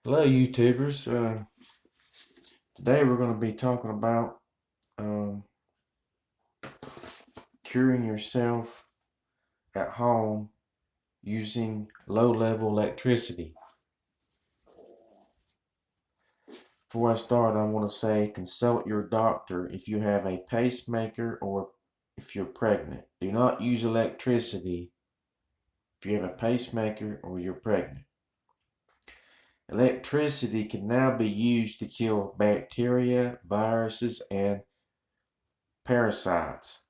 Hello, YouTubers. Today we're going to be talking about um, curing yourself at home using low-level electricity. Before I start, I want to say consult your doctor if you have a pacemaker or if you're pregnant. Do not use electricity if you have a pacemaker or you're pregnant. Electricity can now be used to kill bacteria, viruses, and parasites.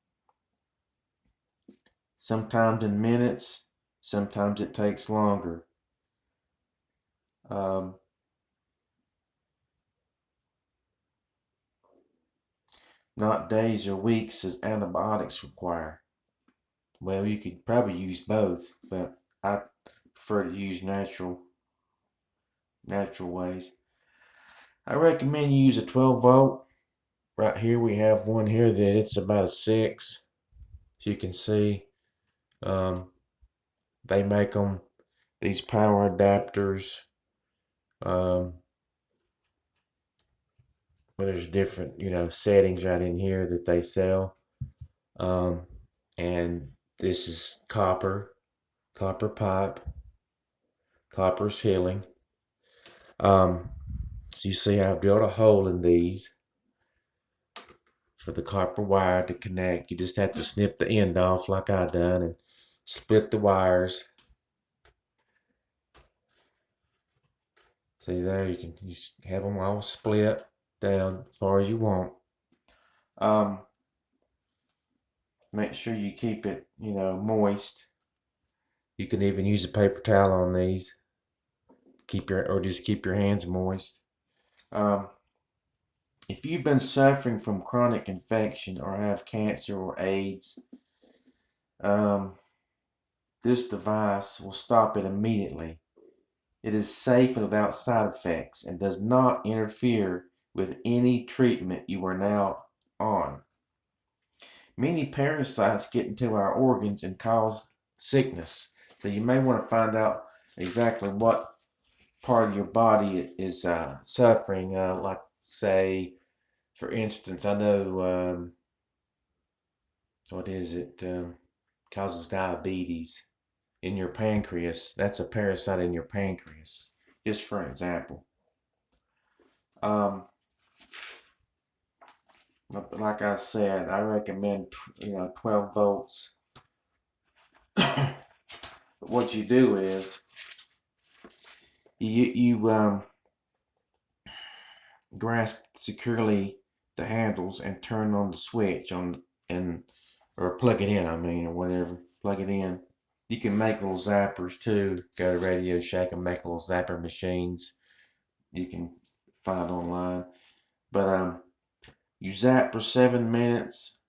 Sometimes in minutes, sometimes it takes longer. Um, Not days or weeks as antibiotics require. Well, you could probably use both, but I prefer to use natural ways. I recommend you use a 12 volt. Right here we have one here that it's about a 6. As you can see, um, they make them, these power adapters. Um, there's different, settings right in here that they sell. Um, and this is copper pipe, copper's healing. So you see I've drilled a hole in these for the copper wire to connect. You just have to snip the end off like I done and split the wires. See there, you can just have them all split down as far as you want. Um, Make sure you keep it, moist. You can even use a paper towel on these. Just keep your hands moist. Um, if you've been suffering from chronic infection or have cancer or AIDS, um, this device will stop it immediately. It is safe and without side effects and does not interfere with any treatment you are now on. Many parasites get into our organs and cause sickness, so you may want to find out exactly what part of your body is suffering. Like, say, for instance, I know, what is it? Causes diabetes in your pancreas. That's a parasite in your pancreas, just for an example. Um, but like I said, I recommend 12 volts. But what you do is you grasp securely the handles and turn on the switch or plug it in. I mean, or whatever. Plug it in. You can make little zappers too. Go to Radio Shack and make little zapper machines. You can find online. But you zap for 7 minutes.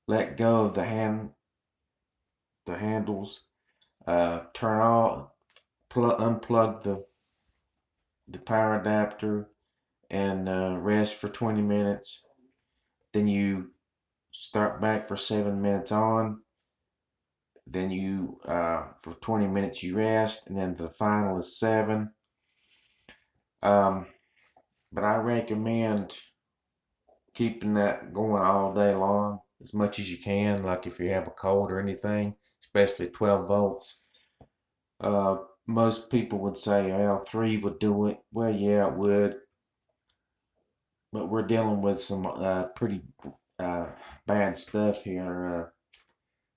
Let go of the handles. Turn off. Unplug the power adapter and rest for 20 minutes. Then you start back for 7 minutes on. Then you for 20 minutes you rest, and then the final is 7. Um, but I recommend keeping that going all day long as much as you can. Like if you have a cold or anything, especially 12 volts. Most people would say, well, 3 would do it. Well, yeah, it would. But we're dealing with some pretty bad stuff here.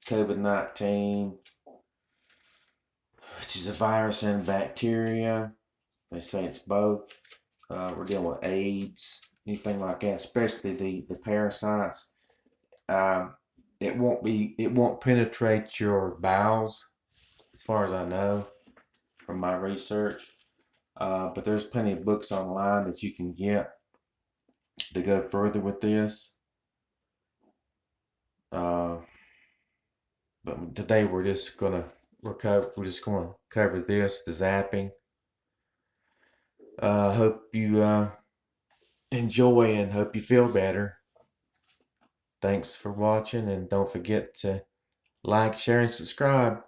COVID-19, which is a virus and bacteria. They say it's both. We're dealing with AIDS, anything like that, especially the parasites. It won't penetrate your bowels, as far as I know from my research. But there's plenty of books online that you can get to go further with this. Uh, but today we're just gonna cover this, the zapping. Hope you enjoy and hope you feel better. Thanks for watching, and don't forget to like, share, and subscribe.